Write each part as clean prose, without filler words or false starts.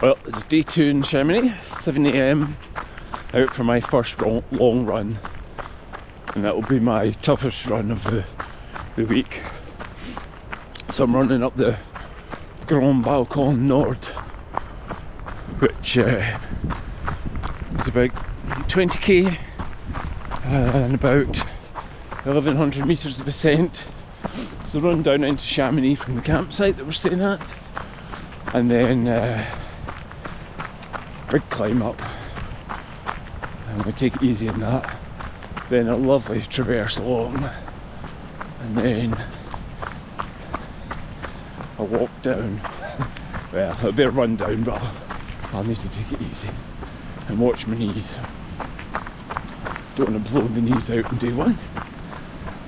Well, it's day 2 in Chamonix, 7 AM, out for my first long run, and that will be my toughest run of the week. So I'm running up the Grand Balcon Nord, which is about 20k and about 1100 metres of ascent. So run down into Chamonix from the campsite that we're staying at, and then big climb up. I'm going to take it easy on that, then a lovely traverse along, and then a walk down. Well, it'll be a run down, but I'll need to take it easy and watch my knees. Don't want to blow the knees out on day 1,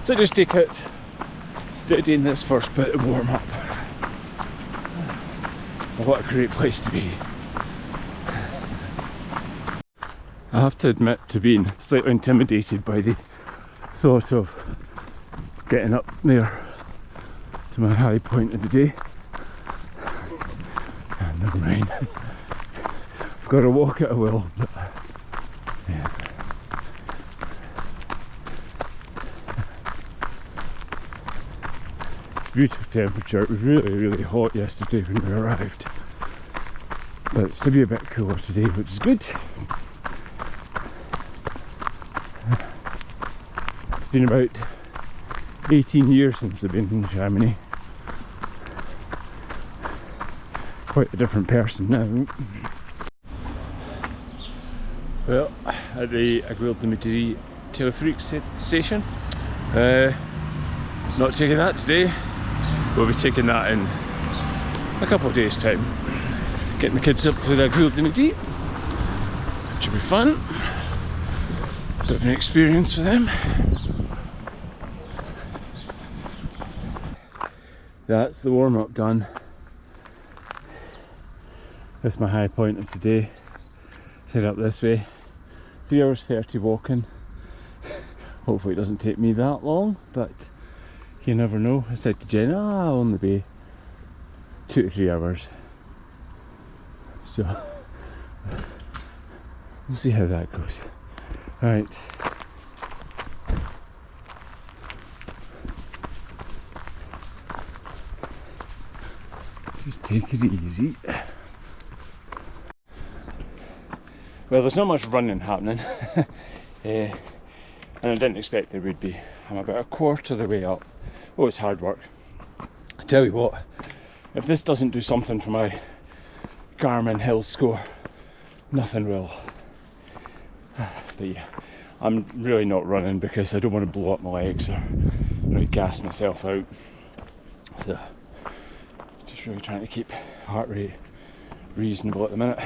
so just take it steady in this first bit of warm up. What a great place to be. I have to admit to being slightly intimidated by the thought of getting up there to my high point of the day. Never mind. I've got to walk at a will, but yeah. It's beautiful temperature. It was really hot yesterday when we arrived, but it's to be a bit cooler today, which is good. It's been about 18 years since I've been in Chamonix. Quite a different person now. Well, at the Aiguille telepheric station. Not taking that today. We'll be taking that in a couple of days' time. Getting the kids up to the Aiguille, which will be fun. Bit of an experience for them. That's the warm-up done. That's my high point of today. Set up this way. 3 hours 30 walking. Hopefully it doesn't take me that long, but you never know. I said to Jen, I'll only be 2 to 3 hours. So we'll see how that goes. Alright. Just take it easy. Well, there's not much running happening, and I didn't expect there would be. I'm about a quarter of the way up. Oh, it's hard work. I tell you what, if this doesn't do something for my Garmin Hill score, nothing will. But yeah, I'm really not running because I don't want to blow up my legs or really gas myself out. So, just really trying to keep heart rate reasonable at the minute.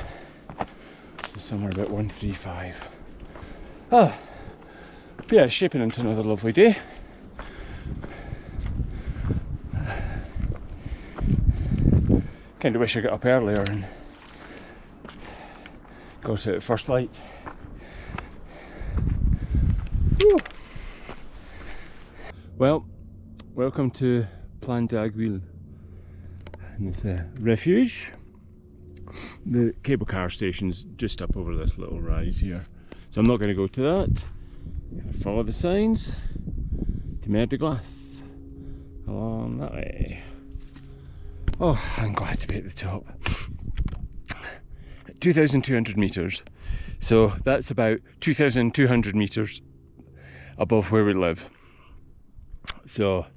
So somewhere about 135. But yeah, shaping into another lovely day. Kind of wish I got up earlier and got out at first light. Woo. Well, welcome to Plan d'Aiguille, and it's a refuge. The cable car station's just up over this little rise here, so I'm not going to go to that. I'm going to follow the signs to Mer de Glace along that way. Oh, I'm glad to be at the top. 2,200 metres, so that's about 2,200 metres above where we live. So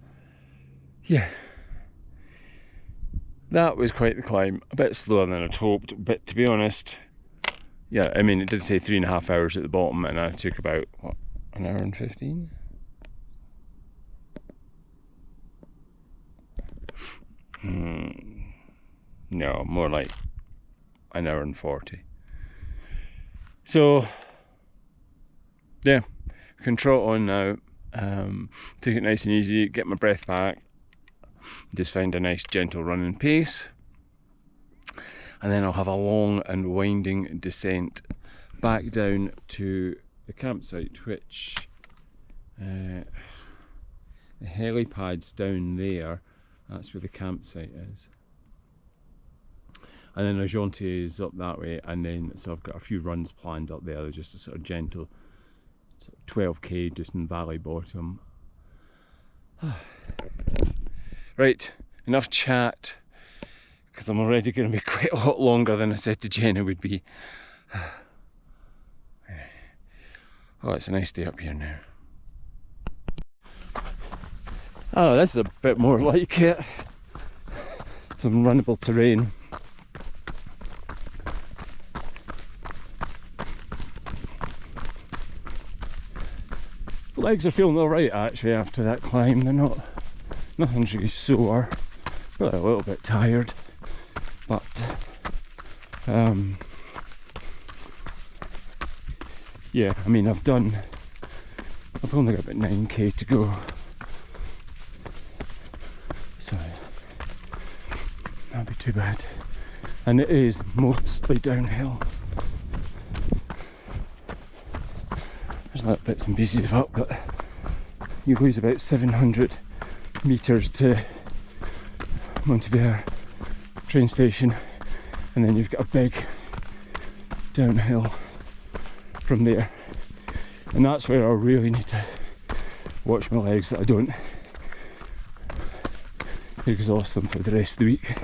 yeah, that was quite the climb. A bit slower than I'd hoped, but to be honest, yeah, I mean, it did say 3.5 hours at the bottom, and I took about, what, an hour and 15? No, more like an hour and 40. So yeah, can trot on now. Take it nice and easy, get my breath back, just find a nice gentle running pace, and then I'll have a long and winding descent back down to the campsite, which the helipad's down there. That's where the campsite is. and then Argenti is up that way, and then so I've got a few runs planned up there. They're just a sort of gentle sort of 12k just in Valley Bottom. Right, enough chat, because I'm already going to be quite a lot longer than I said to Jen it would be. Oh, it's a nice day up here now. Oh, this is a bit more like it. Some runnable terrain. Legs are feeling alright actually after that climb. They're not, nothing's really sore. Really a little bit tired, but yeah, I mean I've only got about 9k to go, so that'll be too bad. And it is mostly downhill. There's little bits and pieces of up, but you lose about 700 metres to Montenvers train station, and then you've got a big downhill from there, and that's where I really need to watch my legs that I don't exhaust them for the rest of the week.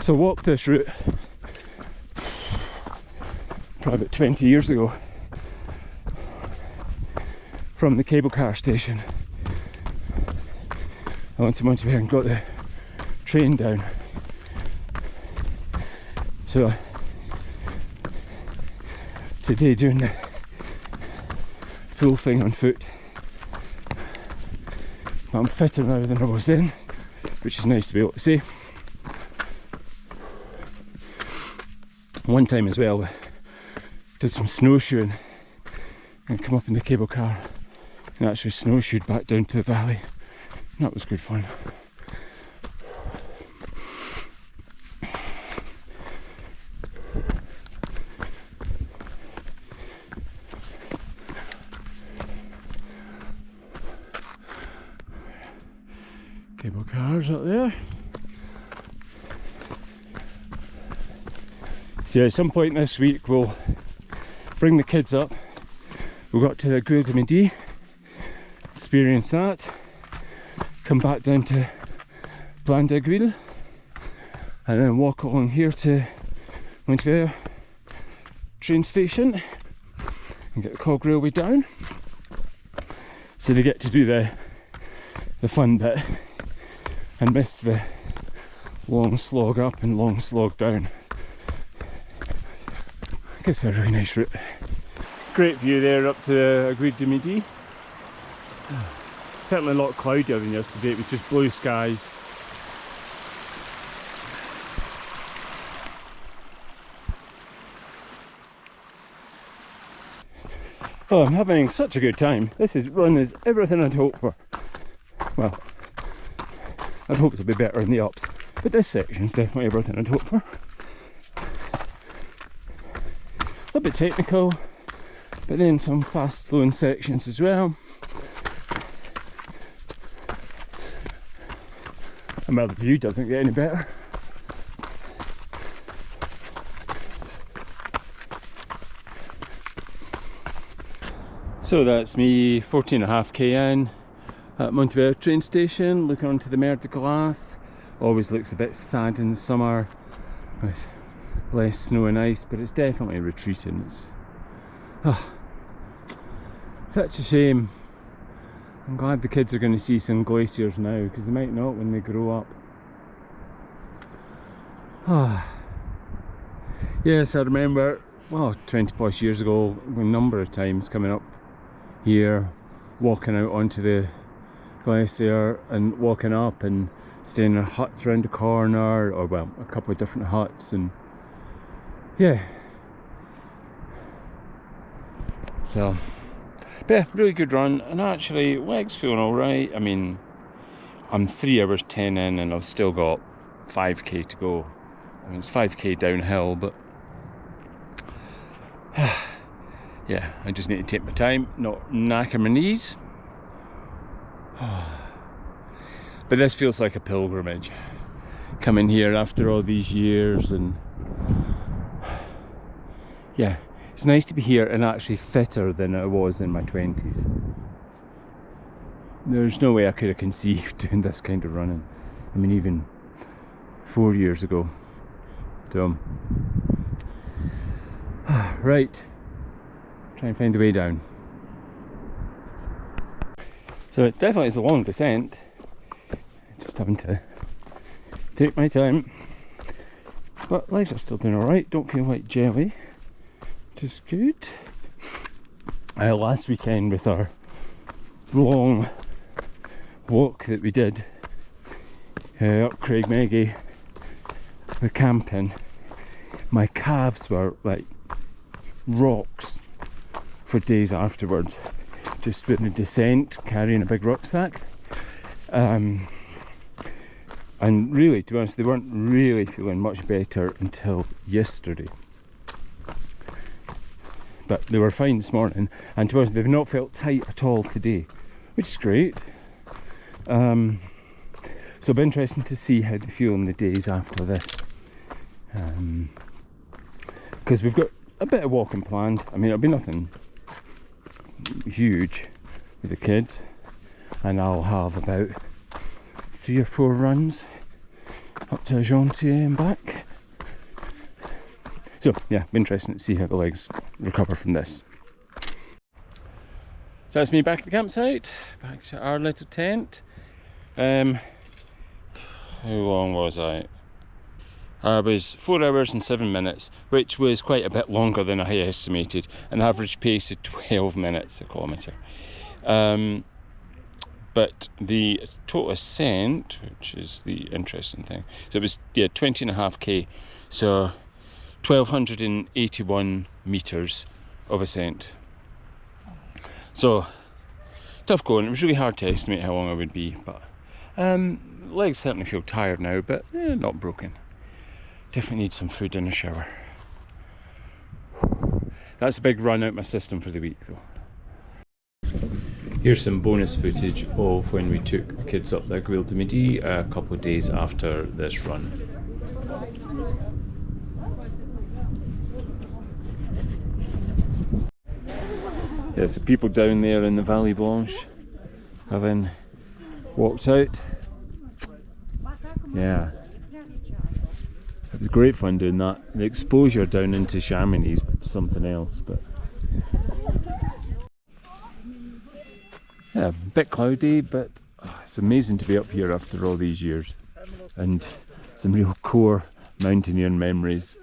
So I walked this route probably about 20 years ago from the cable car station. I went to Montenvers and got the train down. So today doing the full thing on foot. But I'm fitter now than I was then, which is nice to be able to say. One time as well, did some snowshoeing and come up in the cable car and actually snowshoed back down to the valley. And that was good fun. Cable cars up there. So yeah, at some point this week we'll bring the kids up. We'll go up to the Grand experience that, come back down to Plan de Grille, and then walk along here to Montenvers train station and get the cog railway down. So they get to do the fun bit and miss the long slog up and long slog down. I guess a really nice route. Great view there up to Aiguille du Midi. Certainly a lot cloudier than yesterday, it was just blue skies. Oh, I'm having such a good time. This run is everything I'd hoped for. Well, I'd hoped it'd be better in the ups, but this section's definitely everything I'd hoped for. A bit technical, but then some fast flowing sections as well. And well, the view doesn't get any better. So that's me 14.5k in at Montenvers train station, looking onto the Mer de Glace. Always looks a bit sad in the summer with less snow and ice, but it's definitely retreating. It's such a shame. I'm glad the kids are going to see some glaciers now, because they might not when they grow up. Yes, I remember, well, 20 plus years ago, a number of times coming up here, walking out onto the glacier and walking up and staying in huts around the corner, or well, a couple of different huts, and yeah. So, but yeah, really good run, and actually legs feeling alright. I mean, I'm 3 hours 10 in and I've still got 5k to go. I mean, it's 5k downhill, but yeah, I just need to take my time, not knacker my knees. But this feels like a pilgrimage. Coming here after all these years, and yeah, it's nice to be here and actually fitter than I was in my 20s. There's no way I could have conceived doing this kind of running. I mean, even 4 years ago. So, right, try and find the way down. So it definitely is a long descent. Just having to take my time. But legs are still doing alright, don't feel like jelly, which is good. Last weekend with our long walk that we did up Craigmeggy, the camping, my calves were like rocks for days afterwards, just with the descent, carrying a big rucksack. And really, to be honest, they weren't really feeling much better until yesterday. But they were fine this morning, and to be honest, they've not felt tight at all today, which is great. So it'll be interesting to see how they feel in the days after this. Because we've got a bit of walking planned. I mean, it'll be nothing huge with the kids, and I'll have about 3 or 4 runs up to Agentia and back. So yeah, be interesting to see how the legs recover from this. So that's me back at the campsite, back to our little tent. How long was I? I was 4 hours and 7 minutes, which was quite a bit longer than I estimated. An average pace of 12 minutes a kilometre. But the total ascent, which is the interesting thing, so it was 20.5k, so 1,281 metres of ascent. So tough going. It was really hard to estimate how long I would be, but legs certainly feel tired now, but not broken. Definitely need some food and a shower. That's a big run out my system for the week though. Here's some bonus footage of when we took the kids up the Aiguille du Midi a couple of days after this run. There's the people down there in the Vallée Blanche having walked out. Yeah, it was great fun doing that. The exposure down into Chamonix is something else, but yeah, a bit cloudy, but it's amazing to be up here after all these years, and some real core mountaineering memories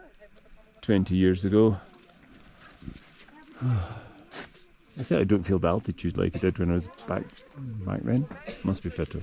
20 years ago. I said I don't feel the altitude like I did when I was back then. Must be fitter.